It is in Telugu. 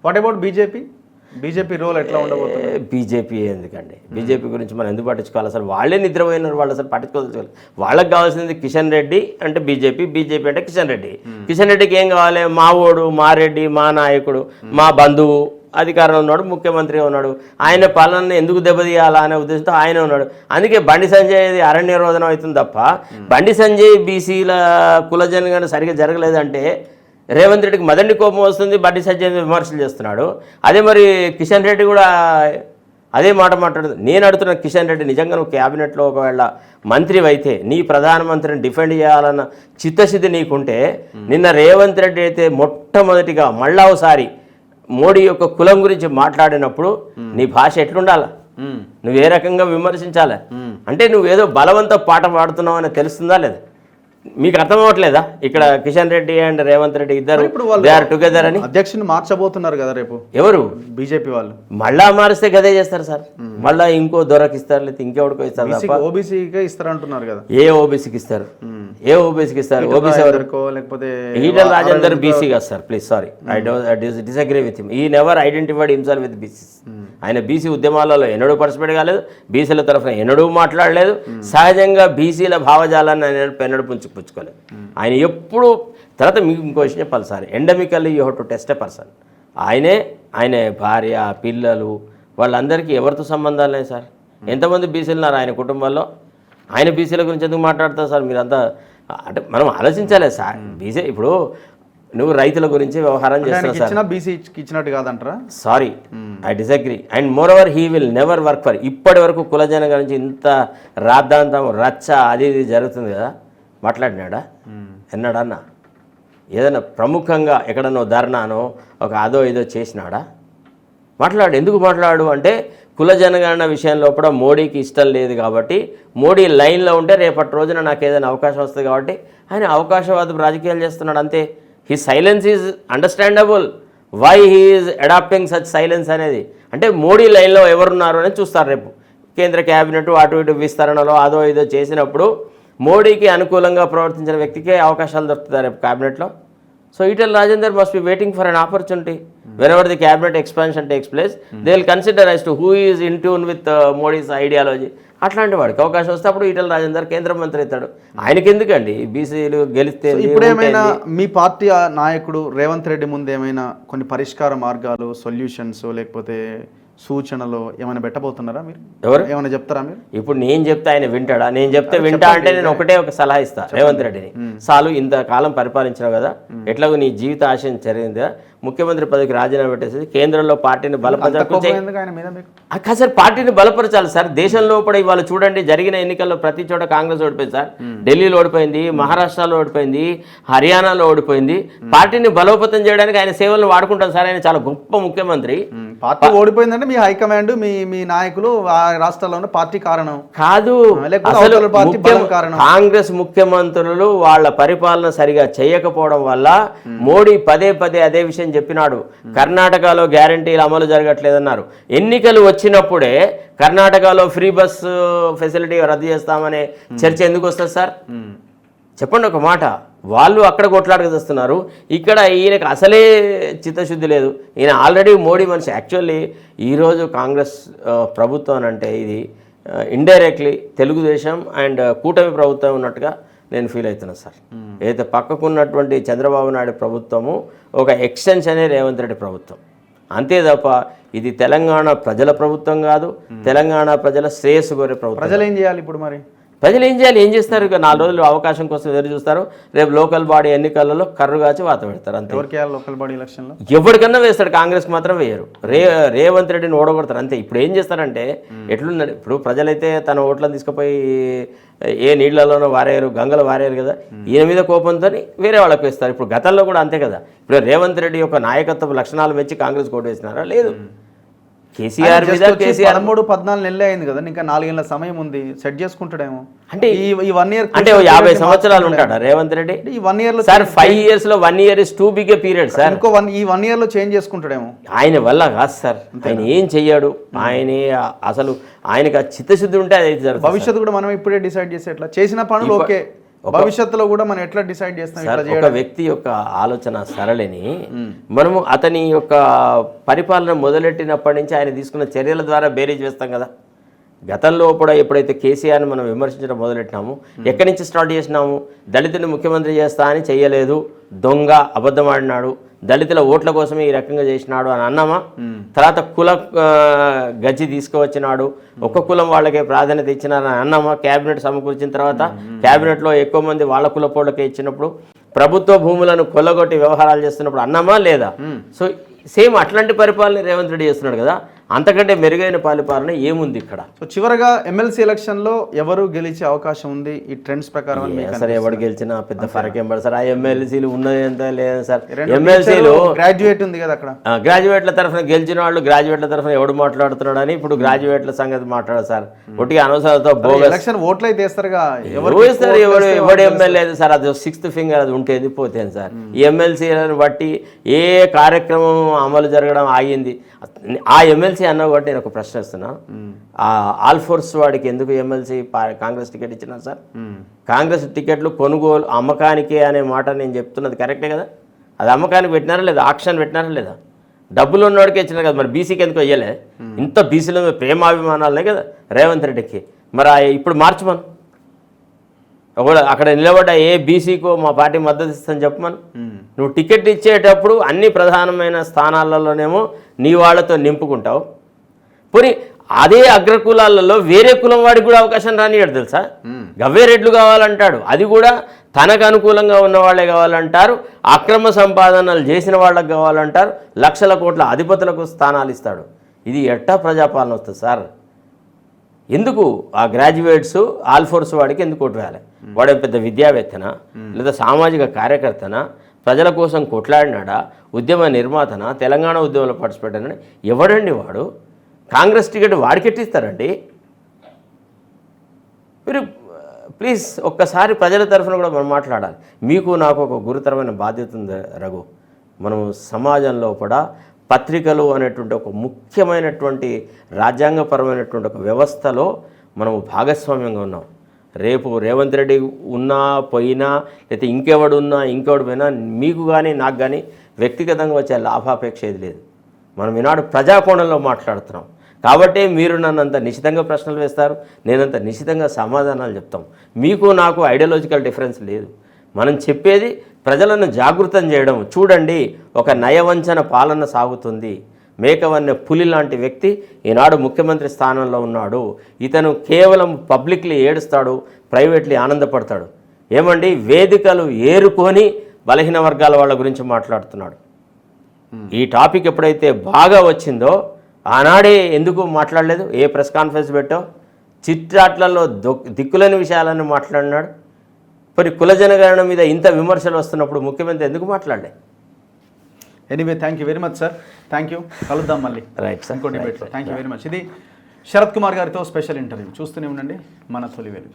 వాట్ అబౌట్ బీజేపీ రోల్ ఎట్లా ఉండబోతుంది? బీజేపీ ఎందుకండి, బీజేపీ గురించి మనం ఎందుకు పట్టించుకోవాలి? అసలు వాళ్ళే నిద్రపోయినారు, వాళ్ళు అసలు పట్టించుకోవాలి. వాళ్ళకి కావాల్సింది కిషన్ రెడ్డి అంటే బీజేపీ అంటే కిషన్ రెడ్డి. కిషన్ రెడ్డికి ఏం కావాలి? మా ఓడు, మా రెడ్డి, మా నాయకుడు, మా బంధువు అధికారంలో ఉన్నాడు, ముఖ్యమంత్రిగా ఉన్నాడు, ఆయన పాలనను ఎందుకు దెబ్బతీయాలా అనే ఉద్దేశంతో ఆయన ఉన్నాడు. అందుకే బండి సంజయ్ అరణ్య రోదనం అవుతుంది తప్ప బండి సంజయ్ బీసీల కులజనగణన సరిగ్గా జరగలేదంటే రేవంత్ రెడ్డికి మదండి కోపం వస్తుంది, బండి సంజయ్ విమర్శలు చేస్తున్నాడు. అదే మరి కిషన్ రెడ్డి కూడా అదే మాట మాట్లాడుతుంది. నేను అడుగుతున్న కిషన్ రెడ్డి, నిజంగా నువ్వు క్యాబినెట్లో ఒకవేళ మంత్రివి అయితే నీ ప్రధానమంత్రిని డిఫెండ్ చేయాలన్న చిత్తశుద్ధి నీకుంటే నిన్న రేవంత్ రెడ్డి అయితే మొట్టమొదటిగా మళ్ళా ఒకసారి మోడీ యొక్క కులం గురించి మాట్లాడినప్పుడు నీ భాష ఎట్లుండాలా, నువ్వు ఏ రకంగా విమర్శించాలి అంటే నువ్వేదో బలవంత పాట పాడుతున్నావు అని తెలుస్తుందా లేదా? మీకు అర్థం అవ్వట్లేదా? ఇక్కడ కిషన్ రెడ్డి అండ్ రేవంత్ రెడ్డి ఇద్దరు దే ఆర్ టుగెదర్ అని. అధ్యక్షుని మార్చబోతున్నారు కదా రేపు ఎవరు? బీజేపీ వాళ్ళు. మళ్ళా మారిస్తే గదే చేస్తారు సార్, మళ్ళా ఇంకో దొరకి ఇస్తారు, లేకపోతే ఇంకెవడికో ఇస్తారు. ఓబీసీకే ఇస్తారు అంటున్నారు కదా. ఏ ఓబీసీకి ఇస్తారు? ఏ ఓబీసీకి ఇస్తారు? ఓబీసీ లేకపోతే ఈటల రాజేందర్ బీసీ కాదు sir, please sorry, I don't disagree with him. He never identified himself with BC. ఆయన బీసీ ఉద్యమాలలో ఎన్నడూ పార్టిసిపేట్ కాలేదు, బీసీల తరఫున ఎన్నడూ మాట్లాడలేదు, సహజంగా బీసీల భావజాలాన్ని ఆయన ఎన్నడూ పుచ్చుకోలేదు. ఆయన ఎప్పుడు తర్వాత మీకు ఇంకో విషయం చెప్పాలి sir, endemically you have to test a person. ఆయన భార్య, పిల్లలు, వాళ్ళందరికీ ఎవరితో సంబంధాలు ఉన్నాయి సార్? ఎంతమంది బీసీలు ఉన్నారు ఆయన కుటుంబాల్లో? ఆయన బీసీల గురించి ఎందుకు మాట్లాడతారు సార్? మీరంతా అంటే మనం ఆలోచించాలి సార్. బీసీ ఇప్పుడు నువ్వు రైతుల గురించి వ్యవహారం చేస్తున్నావు సార్, బీసీకి ఇచ్చినట్టు కాదంటారా? Sorry, I disagree. And more over he will never work for. ఇప్పటి వరకు కులజన గురించి ఇంత రాద్ధాంతం రచ్చ అది ఇది జరుగుతుంది కదా, మాట్లాడినాడా? ఎన్నాడన్నా ఏదైనా ప్రముఖంగా ఎక్కడనో ధర్నానో ఒక అదో ఏదో చేసినాడా? మాట్లాడు. ఎందుకు మాట్లాడు అంటే కుల జనగణన విషయంలో కూడా మోడీకి ఇష్టం లేదు కాబట్టి, మోడీ లైన్లో ఉంటే రేపటి రోజున నాకు ఏదైనా అవకాశం వస్తుంది కాబట్టి ఆయన అవకాశవాద రాజకీయాలు చేస్తున్నాడు అంతే. He silence is understandable. Why he is adopting such silence అనేది అంటే మోడీ లైన్లో ఎవరున్నారు అనేది చూస్తారు. రేపు కేంద్ర క్యాబినెట్ అటు ఇటు విస్తరణలో అదో ఇదో చేసినప్పుడు మోడీకి అనుకూలంగా ప్రవర్తించిన వ్యక్తికే అవకాశాలు దొరుకుతాయి రేపు క్యాబినెట్లో. So Etela Rajender must be waiting for an opportunity. whenever the cabinet expansion takes place, they will consider as to who is in tune with Modi's ideology. అట్లాంటి వాడికి అవకాశం వస్తే అప్పుడు ఈటల రాజేందర్ కేంద్ర మంత్రి అవుతాడు. ఆయనకి ఎందుకండి బీసీలు గెలిస్తే? ఇప్పుడు ఏమైనా మీ పార్టీ నాయకుడు రేవంత్ రెడ్డి ముందు ఏమైనా కొన్ని పరిష్కార మార్గాలు, సొల్యూషన్స్ లేకపోతే సూచనలు ఏమైనా పెట్టబోతున్నారా మీరు? ఎవరు ఏమైనా చెప్తారా మీరు? ఇప్పుడు నేను చెప్తే ఆయన వింటాడా? నేను చెప్తే వింటా అంటే నేను ఒకటే ఒక సలహా ఇస్తా రేవంత్ రెడ్డిని. చాలు ఇంతకాలం పరిపాలించినావు కదా, ఎట్లాగో నీ జీవిత ఆశయం జరిగిందా, ముఖ్యమంత్రి పదవికి రాజీనామా పెట్టేసి కేంద్రంలో పార్టీని బలపరచాలి సార్. పార్టీని బలపరచాలి సార్. దేశంలో కూడా ఇవాళ చూడండి, జరిగిన ఎన్నికల్లో ప్రతి చోట కాంగ్రెస్ ఓడిపోయింది సార్. ఢిల్లీలో ఓడిపోయింది, మహారాష్ట్రలో ఓడిపోయింది, హర్యానాలో ఓడిపోయింది. పార్టీని బలోపేతం చేయడానికి ఆయన సేవలను వాడుకుంటాం సార్. ఆయన చాలా గొప్ప ముఖ్యమంత్రి. పార్టీ ఓడిపోయిందంటే మీ హైకమాండ్, మీ నాయకులు ఆ రాష్ట్రాల్లో ఉన్న పార్టీ కారణం కాదు. కాంగ్రెస్ ముఖ్యమంత్రులు వాళ్ళ పరిపాలన సరిగా చేయకపోవడం వల్ల మోడీ పదే పదే అదే విషయం చెప్పినాడు. కర్ణాటకలో గ్యారంటీలు అమలు జరగట్లేదన్నారు. ఎన్నికలు వచ్చినప్పుడే కర్ణాటకలో ఫ్రీ బస్ ఫెసిలిటీ రద్దు చేస్తామనే చర్చ ఎందుకు వస్తుంది సార్? చెప్పండి ఒక మాట. వాళ్ళు అక్కడ కొట్లాడగస్తున్నారు, ఇక్కడ ఈయనకు అసలే చిత్తశుద్ధి లేదు. ఈయన ఆల్రెడీ మోడీ మనిషి. యాక్చువల్లీ ఈరోజు కాంగ్రెస్ ప్రభుత్వం అంటే ఇది ఇండైరెక్ట్లీ తెలుగుదేశం అండ్ కూటమి ప్రభుత్వం ఉన్నట్టుగా నేను ఫీల్ అవుతున్నాను సార్. ఏదైతే పక్కకున్నటువంటి చంద్రబాబు నాయుడు ప్రభుత్వము ఒక ఎక్స్టెన్షనే రేవంత్ రెడ్డి ప్రభుత్వం అంతే తప్ప ఇది తెలంగాణ ప్రజల ప్రభుత్వం కాదు. తెలంగాణ ప్రజల శ్రేయస్సు కోరే ప్రభుత్వం. ప్రజలు ఏం చేయాలి ఇప్పుడు? మరి ప్రజలు ఏం చేయాలి? ఏం చేస్తారు? ఇక 4 రోజులు అవకాశం కోసం ఎదురు చూస్తారు. రేపు లోకల్ బాడీ ఎన్నికలలో కర్రుగాచి వాత పెడతారు అంతే. లోకల్ బాడీ ఎలక్షన్లో ఎవరికన్నా వేస్తాడు, కాంగ్రెస్కి మాత్రం వేయరు. రేవంత్ రెడ్డిని ఓడగొడతారు అంతే. ఇప్పుడు ఏం చేస్తారంటే ఎట్లున్నాడు, ఇప్పుడు ప్రజలైతే తన ఓట్లను తీసుకుపోయి ఏ నీళ్లలోనో వారేరు, గంగలో వారేరు కదా, ఈయన మీద కోపంతో వేరే వాళ్ళకి వేస్తారు. ఇప్పుడు గతంలో కూడా అంతే కదా. ఇప్పుడు రేవంత్ రెడ్డి యొక్క నాయకత్వ లక్షణాలు మెచ్చి కాంగ్రెస్ ఓటు వేసినారా? లేదు. కేసీఆర్ మీద 13-14 నెలలే అయింది కదా, ఇంకా 4 ఏళ్ల సమయం ఉంది. సెట్ చేసుకుంటాడేమో. అంటే ఈ 1 ఇయర్ అంటే 50 సంవత్సరాలు ఉంటాడా రేవంత్ రెడ్డి? ఈ 1 ఇయర్ లో సార్ 5 years లో 1 year is too big a period sir. ఇంకో ఈ 1 ఇయర్ లో చేంజ్ చేసుకుంటాడేమో. ఆయన వల్ల కాదు సార్. ఆయన ఏం చెయ్యాడు? ఆయనే అసలు ఆయనకు ఆ చిత్తశుద్ధి ఉంటే అది అయితే జరుగుతుంది. భవిష్యత్తు కూడా మనం ఇప్పుడే డిసైడ్ చేసేట్లా చేసిన పనులు ఓకే, భవిష్యత్తులో కూడా మనం ఎట్లా డిసైడ్ చేస్తాం సార్, ఒక వ్యక్తి యొక్క ఆలోచన సరళిని మనము అతని యొక్క పరిపాలన మొదలెట్టినప్పటి నుంచి ఆయన తీసుకున్న చర్యల ద్వారా బేరీజ్ వేస్తాం కదా. గతంలో కూడా ఎప్పుడైతే కేసీఆర్ని మనం విమర్శించడం మొదలెట్టినాము, ఎక్కడి నుంచి స్టార్ట్ చేసినాము? దళితుని ముఖ్యమంత్రి చేస్తా అని చెయ్యలేదు, దొంగ, అబద్ధం ఆడినాడు, దళితుల ఓట్ల కోసమే ఈ రకంగా చేసినాడు అని అన్నామా? తర్వాత కుల గజ్జి తీసుకువచ్చినాడు, ఒక్క కులం వాళ్ళకే ప్రాధాన్యత ఇచ్చినారని అన్నామా? క్యాబినెట్ సమకూర్చిన తర్వాత క్యాబినెట్లో ఎక్కువ మంది వాళ్ళ కులపోళ్ళకే ఇచ్చినప్పుడు, ప్రభుత్వ భూములను కొల్లగొట్టి వ్యవహారాలు చేస్తున్నప్పుడు అన్నామా లేదా? సో సేమ్ అట్లాంటి పరిపాలన రేవంత్ రెడ్డి చేస్తున్నాడు కదా. అంతకంటే మెరుగైన పరిపాలన ఏముంది ఇక్కడ? సో చివరగా ఎమ్మెల్సీ ఎలక్షన్లో ఎవరు గెలిచే అవకాశం ఉంది ఈ ట్రెండ్స్ ప్రకారం? సార్, ఎవరు గెలిచినా పెద్ద ఫరక్ ఏం పడదు సార్. ఆ ఎమ్మెల్సీలు ఉన్నది ఎంత లేదు సార్. ఎమ్మెల్సీలు గ్రాడ్యుయేట్ ఉంది కదా అక్కడ, గ్రాడ్యుయేట్ల తరఫున గెలిచిన వాళ్ళు గ్రాడ్యుయేట్ల తరఫున ఎవడు మాట్లాడుతున్నాడు అని ఇప్పుడు గ్రాడ్యుయేట్ల సంగతి మాట్లాడారు సార్. ఒట్టిగా అనవసరాలతో ఎలక్షన్ ఓట్లు అయితే వేస్తారుగా, సార్ ఎవడు ఎమ్మెల్యే లేదు సార్. అది 6th ఫింగర్, అది ఉంటేది పోతేది సార్. ఈ ఎమ్మెల్సీలను బట్టి ఏ కార్యక్రమం అమలు జరగడం ఆగింది. ఆ ఎమ్మెల్సీ అన్న కాబట్టి నేను ఒక ప్రశ్న ఇస్తున్నా, ఆ ఆల్ఫోర్స్ వాడికి ఎందుకు ఎమ్మెల్సీ కాంగ్రెస్ టికెట్ ఇచ్చినారు సార్? కాంగ్రెస్ టికెట్లు కొనుగోలు అమ్మకానికే అనే మాట నేను చెప్తున్నది కరెక్టే కదా. అది అమ్మకానికి పెట్టినారా లేదా? ఆక్షన్ పెట్టినారా లేదా? డబ్బులు ఉన్నవాడికి ఇచ్చినారు కదా. మరి బీసీకి ఎందుకు అయ్యలే? ఇంత బీసీలో ప్రేమాభిమానాలనే కదా రేవంత్ రెడ్డికి. మరి ఇప్పుడు మార్చమను, ఒకవేళ అక్కడ నిలబడ్డ ఏ బీసీకో మా పార్టీ మద్దతు ఇస్తుందని చెప్పమను. నువ్వు టికెట్ ఇచ్చేటప్పుడు అన్ని ప్రధానమైన స్థానాలలోనేమో నీ వాళ్ళతో నింపుకుంటావు. పోనీ అదే అగ్రకులాలలో వేరే కులం వాడికి కూడా అవకాశం రానియాడు తెలుసా. గవ్వే రెడ్లు కావాలంటాడు, అది కూడా తనకు అనుకూలంగా ఉన్న వాళ్ళే కావాలంటారు. అక్రమ సంపాదనలు చేసిన వాళ్ళకి కావాలంటారు. లక్షల కోట్ల అధిపతులకు స్థానాలు ఇస్తాడు. ఇది ఎట్టా ప్రజాపాలన వస్తుంది సార్? ఎందుకు ఆ గ్రాడ్యుయేట్స్ ఆల్ఫోర్స్ వాడికి ఎందుకు ఓటు వేయాలి? వాడే పెద్ద విద్యావేత్తనా, లేదా సామాజిక కార్యకర్తనా, ప్రజల కోసం కొట్లాడినాడా, ఉద్యమ నిర్మాతనా, తెలంగాణ ఉద్యమంలో పార్టిసిపేట్ అయినా? ఎవడండి వాడు? కాంగ్రెస్ టికెట్ వాడికి ఎట్టిస్తారండి? మీరు ప్లీజ్ ఒక్కసారి ప్రజల తరఫున కూడా మనం మాట్లాడాలి. మీకు నాకు ఒక గురుతరమైన బాధ్యత ఉంది రఘు. మనం సమాజంలో కూడా పత్రికలు అనేటువంటి ఒక ముఖ్యమైనటువంటి రాజ్యాంగపరమైనటువంటి ఒక వ్యవస్థలో మనము భాగస్వామ్యంగా ఉన్నాం. రేపు రేవంత్ రెడ్డి ఉన్నా పోయినా, లేకపోతే ఇంకెవడు ఉన్నా ఇంకెవడు పోయినా, మీకు కానీ నాకు కానీ వ్యక్తిగతంగా వచ్చే లాభాపేక్ష ఏది లేదు. మనం ఈనాడు ప్రజాకోణంలో మాట్లాడుతున్నాం కాబట్టి మీరు నన్నంత నిశితంగా ప్రశ్నలు వేస్తారు, నేనంత నిశితంగా సమాధానాలు చెప్తాం. మీకు నాకు ఐడియాలజికల్ డిఫరెన్స్ లేదు. మనం చెప్పేది ప్రజలను జాగృతం చేయడం. చూడండి, ఒక నయవంచన పాలన సాగుతుంది. మేకవన్నె పులి లాంటి వ్యక్తి ఈనాడు ముఖ్యమంత్రి స్థానంలో ఉన్నాడు. ఇతను కేవలం పబ్లిక్లీ ఏడుస్తాడు, ప్రైవేట్లీ ఆనందపడతాడు. ఏమండి, వేదికలు ఏరుకొని బలహీన వర్గాల వాళ్ళ గురించి మాట్లాడుతున్నాడు. ఈ టాపిక్ ఎప్పుడైతే బాగా వచ్చిందో ఆనాడే ఎందుకు మాట్లాడలేదు? ఏ ప్రెస్ కాన్ఫరెన్స్ పెట్టావు? చిట్చాట్లలో దిక్కులేని విషయాలను మాట్లాడినాడు. మరి కుల జనగణన మీద ఇంత విమర్శలు వస్తున్నప్పుడు ముఖ్యమంత్రి ఎందుకు మాట్లాడలే? Anyway, thank you very much sir. Thank you. కలుద్దాం మళ్ళీ రైట్ సార్. ఇంకో డిబేట్లో. Thank you very much. ఇది శరత్ కుమార్ గారితో స్పెషల్ ఇంటర్వ్యూ. చూస్తూనే ఉండండి మన తొలి వెలుగు.